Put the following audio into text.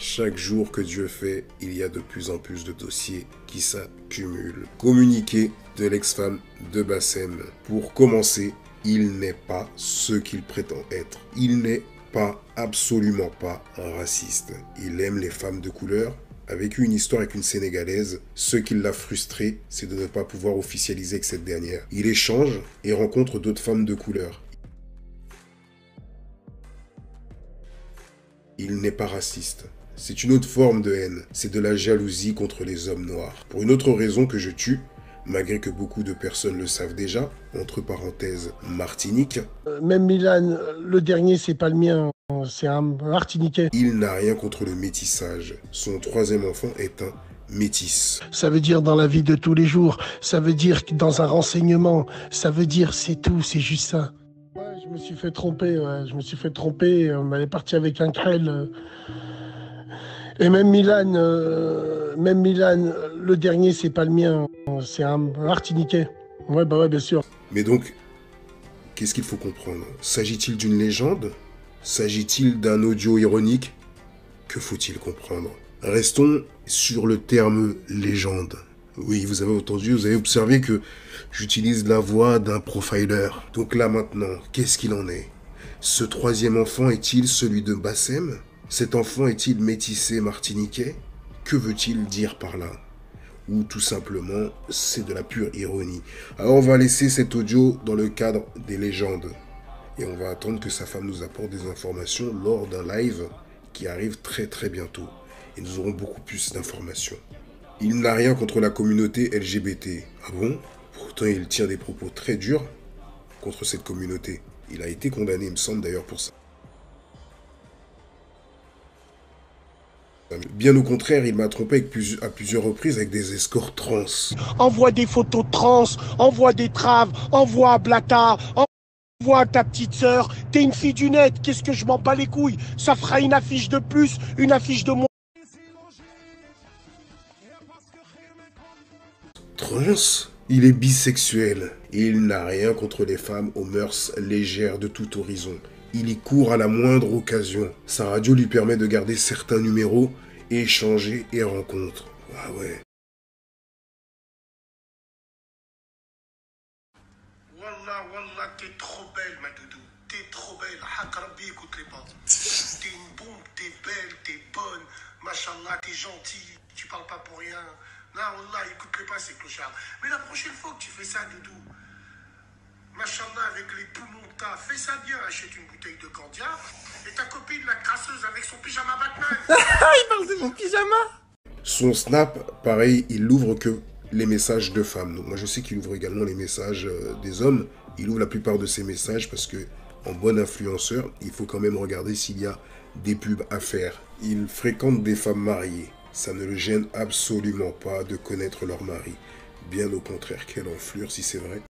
Chaque jour que Dieu fait, il y a de plus en plus de dossiers qui s'accumulent. Communiqué de l'ex-femme de Bassem. Pour commencer, il n'est pas ce qu'il prétend être. Il n'est pas, absolument pas, un raciste. Il aime les femmes de couleur, a vécu une histoire avec une Sénégalaise. Ce qui l'a frustré, c'est de ne pas pouvoir officialiser avec cette dernière. Il échange et rencontre d'autres femmes de couleur. Il n'est pas raciste. C'est une autre forme de haine. C'est de la jalousie contre les hommes noirs. Pour une autre raison que je tue, malgré que beaucoup de personnes le savent déjà, entre parenthèses, Martinique. Même Milan, le dernier, c'est pas le mien, c'est un Martiniquais. Il n'a rien contre le métissage. Son troisième enfant est un métis. Ça veut dire dans la vie de tous les jours, ça veut dire dans un renseignement, ça veut dire c'est tout, c'est juste ça. Ouais, je me suis fait tromper, elle est partie avec un crêle. Et même Milan, le dernier, c'est pas le mien, c'est un Martiniquais. Ouais, bah ouais, bien sûr. Mais donc, qu'est-ce qu'il faut comprendre? S'agit-il d'une légende? S'agit-il d'un audio ironique? Que faut-il comprendre? Restons sur le terme légende. Oui, vous avez entendu, vous avez observé que j'utilise la voix d'un profiler. Donc là maintenant, qu'est-ce qu'il en est? Ce troisième enfant est-il celui de Bassem? Cet enfant est-il métissé martiniquais? Que veut-il dire par là? Ou tout simplement, c'est de la pure ironie. Alors on va laisser cet audio dans le cadre des légendes. Et on va attendre que sa femme nous apporte des informations lors d'un live qui arrive très très bientôt. Et nous aurons beaucoup plus d'informations. Il n'a rien contre la communauté LGBT. Ah bon? Pourtant il tient des propos très durs contre cette communauté. Il a été condamné, il me semble d'ailleurs, pour ça. Bien au contraire, il m'a trompé à plusieurs reprises avec des escorts trans. Envoie des photos de trans, envoie des traves, envoie à Blata, envoie à ta petite sœur. T'es une fille du net, qu'est-ce que je m'en bats les couilles? Ça fera une affiche de plus, une affiche de moins. Trans? Il est bisexuel. Et il n'a rien contre les femmes aux mœurs légères de tout horizon. Il y court à la moindre occasion. Sa radio lui permet de garder certains numéros, échanger et rencontres. Ah ouais. Wallah, t'es trop belle, ma doudou. T'es trop belle. Hak Rabbi, écoute-les pas. T'es une bombe, t'es belle, t'es bonne. Machallah, t'es gentille. Tu parles pas pour rien. Non, Wallah, écoute-les pas, ces clochards. Mais la prochaine fois que tu fais ça, doudou, machallah, avec les poumons que t'as, fais ça bien. Achète une bouteille de candia et ta copine, la crasseuse, avec son pyjama Batman. Il parle de mon pyjama. Son snap, pareil, il n'ouvre que les messages de femmes. Donc moi je sais qu'il ouvre également les messages des hommes. Il ouvre la plupart de ses messages parce que, en bon influenceur, il faut quand même regarder s'il y a des pubs à faire. Il fréquente des femmes mariées. Ça ne le gêne absolument pas de connaître leur mari. Bien au contraire, quelle enflure si c'est vrai.